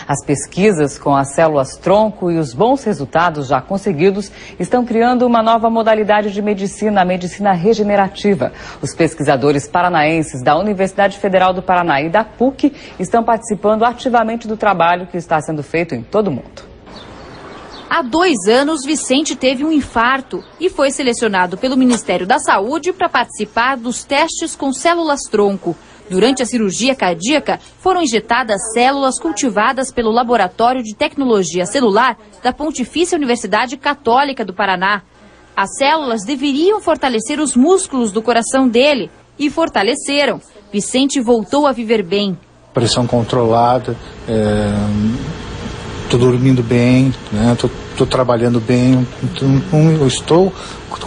As pesquisas com as células-tronco e os bons resultados já conseguidos estão criando uma nova modalidade de medicina, a medicina regenerativa. Os pesquisadores paranaenses da Universidade Federal do Paraná e da PUC estão participando ativamente do trabalho que está sendo feito em todo o mundo. Há 2 anos, Vicente teve um infarto e foi selecionado pelo Ministério da Saúde para participar dos testes com células-tronco. Durante a cirurgia cardíaca, foram injetadas células cultivadas pelo Laboratório de Tecnologia Celular da Pontifícia Universidade Católica do Paraná. As células deveriam fortalecer os músculos do coração dele e fortaleceram. Vicente voltou a viver bem. Pressão controlada, estou dormindo bem, estou trabalhando bem, eu estou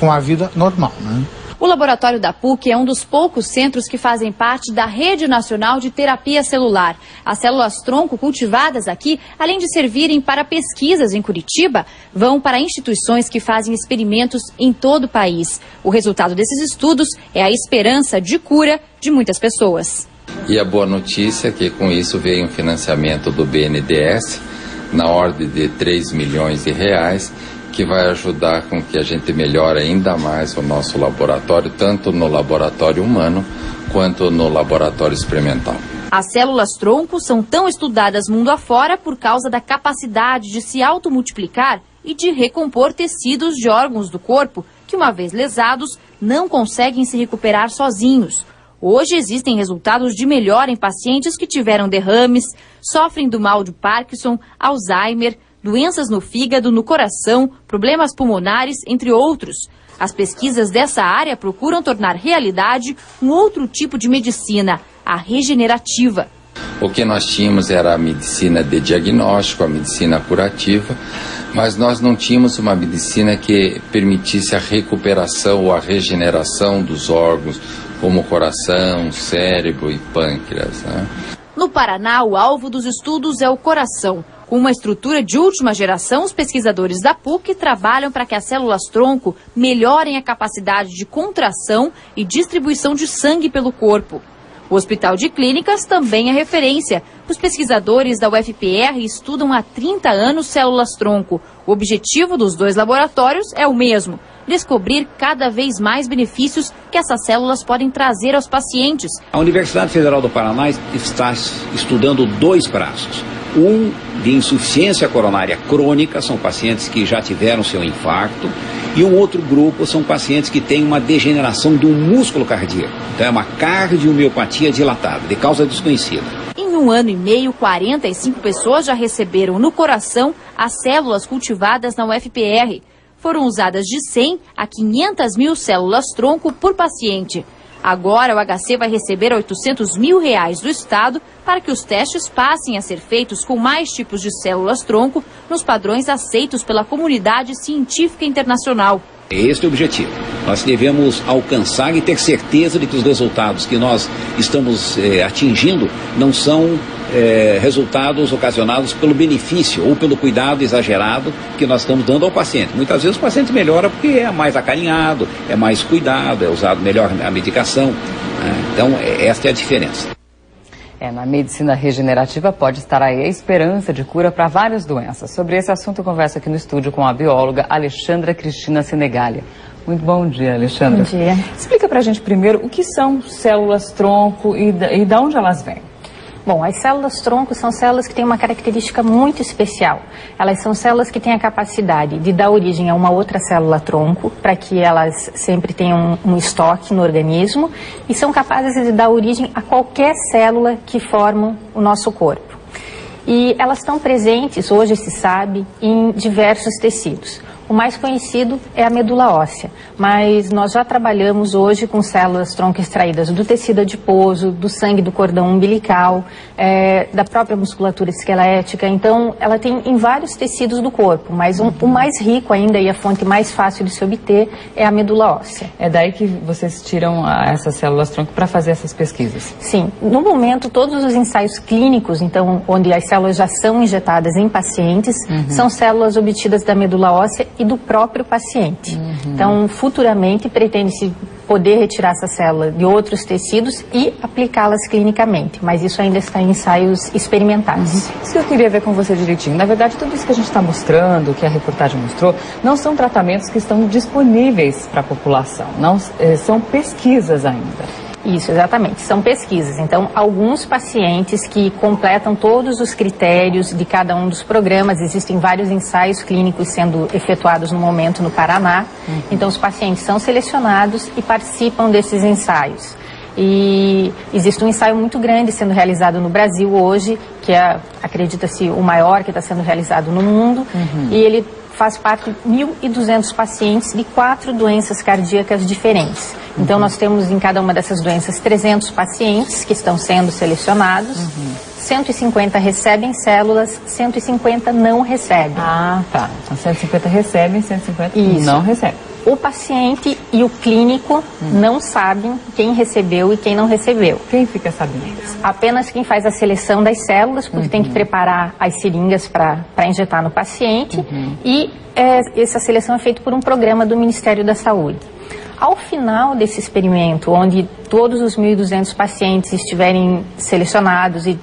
com a vida normal, né? O laboratório da PUC é um dos poucos centros que fazem parte da Rede Nacional de Terapia Celular. As células-tronco cultivadas aqui, além de servirem para pesquisas em Curitiba, vão para instituições que fazem experimentos em todo o país. O resultado desses estudos é a esperança de cura de muitas pessoas. E a boa notícia é que com isso veio um financiamento do BNDES, na ordem de 3 milhões de reais, que vai ajudar com que a gente melhore ainda mais o nosso laboratório, tanto no laboratório humano quanto no laboratório experimental. As células-tronco são tão estudadas mundo afora por causa da capacidade de se automultiplicar e de recompor tecidos de órgãos do corpo que, uma vez lesados, não conseguem se recuperar sozinhos. Hoje existem resultados de melhora em pacientes que tiveram derrames, sofrem do mal de Parkinson, Alzheimer, doenças no fígado, no coração, problemas pulmonares, entre outros. As pesquisas dessa área procuram tornar realidade um outro tipo de medicina, a regenerativa. O que nós tínhamos era a medicina de diagnóstico, a medicina curativa, mas nós não tínhamos uma medicina que permitisse a recuperação ou a regeneração dos órgãos, como coração, cérebro e pâncreas, né? No Paraná, o alvo dos estudos é o coração. Com uma estrutura de última geração, os pesquisadores da PUC trabalham para que as células-tronco melhorem a capacidade de contração e distribuição de sangue pelo corpo. O Hospital de Clínicas também é referência. Os pesquisadores da UFPR estudam há 30 anos células-tronco. O objetivo dos 2 laboratórios é o mesmo: descobrir cada vez mais benefícios que essas células podem trazer aos pacientes. A Universidade Federal do Paraná está estudando 2 braços. Um de insuficiência coronária crônica, são pacientes que já tiveram seu infarto, e um outro grupo são pacientes que têm uma degeneração do músculo cardíaco. Então é uma cardiomiopatia dilatada, de causa desconhecida. Em 1 ano e meio, 45 pessoas já receberam no coração as células cultivadas na UFPR. Foram usadas de 100 a 500 mil células-tronco por paciente. Agora o HC vai receber R$800 mil do Estado para que os testes passem a ser feitos com mais tipos de células-tronco nos padrões aceitos pela comunidade científica internacional. Este é o objetivo. Nós devemos alcançar e ter certeza de que os resultados que nós estamos atingindo não são resultados ocasionados pelo benefício ou pelo cuidado exagerado que nós estamos dando ao paciente. Muitas vezes o paciente melhora porque é mais acarinhado, é mais cuidado, é usado melhor a medicação. Então, esta é a diferença. Na medicina regenerativa pode estar aí a esperança de cura para várias doenças. Sobre esse assunto eu converso aqui no estúdio com a bióloga Alexandra Cristina Senegali. Muito bom dia, Alexandra. Bom dia. Explica pra gente primeiro o que são células-tronco e de onde elas vêm. Bom, as células-tronco são células que têm uma característica muito especial. Elas são células que têm a capacidade de dar origem a uma outra célula-tronco, para que elas sempre tenham um estoque no organismo, e são capazes de dar origem a qualquer célula que forma o nosso corpo. E elas estão presentes, hoje se sabe, em diversos tecidos. O mais conhecido é a medula óssea, mas nós já trabalhamos hoje com células-tronco extraídas do tecido adiposo, do sangue do cordão umbilical, da própria musculatura esquelética. Então, ela tem em vários tecidos do corpo, mas o mais rico ainda e a fonte mais fácil de se obter é a medula óssea. É daí que vocês tiram essas células-tronco para fazer essas pesquisas? Sim. No momento, todos os ensaios clínicos, então, onde as células já são injetadas em pacientes, são células obtidas da medula óssea e do próprio paciente. Então, futuramente, pretende-se poder retirar essa célula de outros tecidos e aplicá-las clinicamente, mas isso ainda está em ensaios experimentais. Isso que eu queria ver com você direitinho. Na verdade, tudo isso que a gente está mostrando, que a reportagem mostrou, não são tratamentos que estão disponíveis para a população, não são pesquisas ainda. Isso, exatamente. São pesquisas. Então, alguns pacientes que completam todos os critérios de cada um dos programas, existem vários ensaios clínicos sendo efetuados no momento no Paraná. Então, os pacientes são selecionados e participam desses ensaios. E existe um ensaio muito grande sendo realizado no Brasil hoje, que é, acredita-se, o maior que está sendo realizado no mundo. E ele faz parte de 1.200 pacientes de 4 doenças cardíacas diferentes. Então, nós temos em cada uma dessas doenças 300 pacientes que estão sendo selecionados. 150 recebem células, 150 não recebem. Ah, tá. Então, 150 recebem, 150 Isso. não recebem. O paciente e o clínico não sabem quem recebeu e quem não recebeu. Quem fica sabendo? Apenas quem faz a seleção das células, porque tem que preparar as seringas para injetar no paciente. E essa seleção é feita por um programa do Ministério da Saúde. Ao final desse experimento, onde todos os 1.200 pacientes estiverem selecionados e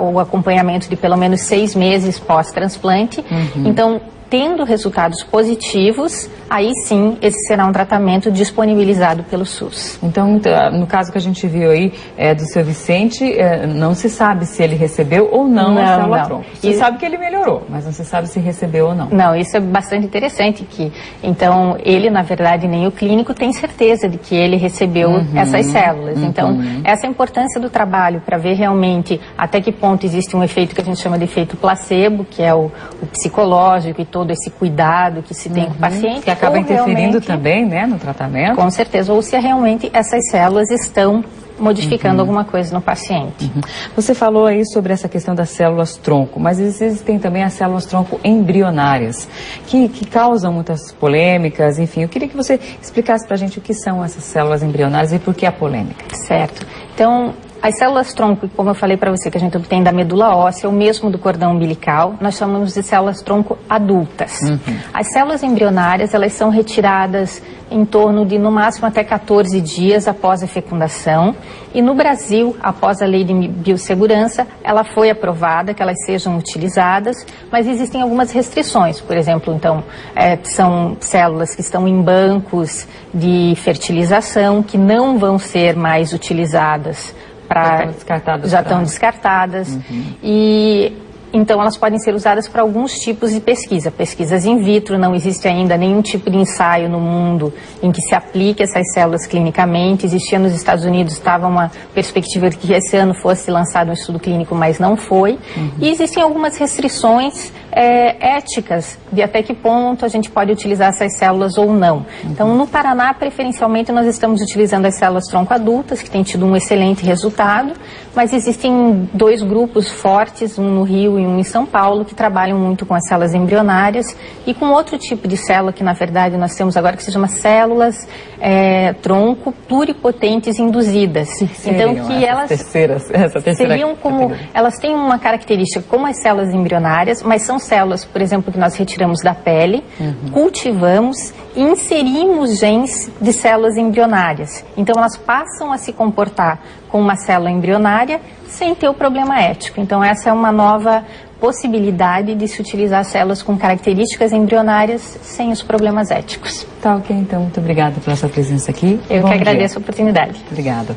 o acompanhamento de pelo menos 6 meses pós-transplante, então, tendo resultados positivos, aí sim, esse será um tratamento disponibilizado pelo SUS. Então, no caso que a gente viu aí do seu Vicente, não se sabe se ele recebeu ou não a célula-tronco. Você sabe que ele melhorou, mas não se sabe se recebeu ou não. Não, isso é bastante interessante. Então, ele, na verdade, nem o clínico tem certeza de que ele recebeu essas células. Então, essa é a importância do trabalho, para ver realmente até que ponto existe um efeito que a gente chama de efeito placebo, que é o psicológico e todo esse cuidado que se tem com o paciente. Que acaba interferindo também, né, no tratamento? Com certeza, ou se realmente essas células estão modificando alguma coisa no paciente. Você falou aí sobre essa questão das células-tronco, mas existem também as células-tronco embrionárias, que causam muitas polêmicas, enfim. Eu queria que você explicasse pra gente o que são essas células embrionárias e por que a polêmica. Certo. Então, as células-tronco, como eu falei para você, que a gente obtém da medula óssea, o mesmo do cordão umbilical, nós chamamos de células-tronco adultas. As células embrionárias, elas são retiradas em torno de, no máximo, até 14 dias após a fecundação. E no Brasil, após a lei de biossegurança, ela foi aprovada que elas sejam utilizadas, mas existem algumas restrições. Por exemplo, então, são células que estão em bancos de fertilização, que não vão ser mais utilizadas. Já estão descartadas. E então elas podem ser usadas para alguns tipos de pesquisa. Pesquisas in vitro, não existe ainda nenhum tipo de ensaio no mundo em que se aplique essas células clinicamente. Existia nos Estados Unidos, estava uma perspectiva de que esse ano fosse lançado um estudo clínico, mas não foi. E existem algumas restrições éticas de até que ponto a gente pode utilizar essas células ou não. Então, no Paraná, preferencialmente, nós estamos utilizando as células-tronco adultas, que têm tido um excelente resultado, mas existem 2 grupos fortes, um no Rio e um em São Paulo, que trabalham muito com as células embrionárias e com outro tipo de célula que, na verdade, nós temos agora, que se chama células-tronco pluripotentes induzidas. Então, que elas seriam como... Elas têm uma característica como as células embrionárias, mas são células, por exemplo, que nós retiramos da pele, cultivamos e inserimos genes de células embrionárias. Então, elas passam a se comportar como uma célula embrionária sem ter o problema ético. Então, essa é uma nova possibilidade de se utilizar células com características embrionárias sem os problemas éticos. Tá ok, então. Muito obrigada pela sua presença aqui. Eu que agradeço a oportunidade. Obrigada.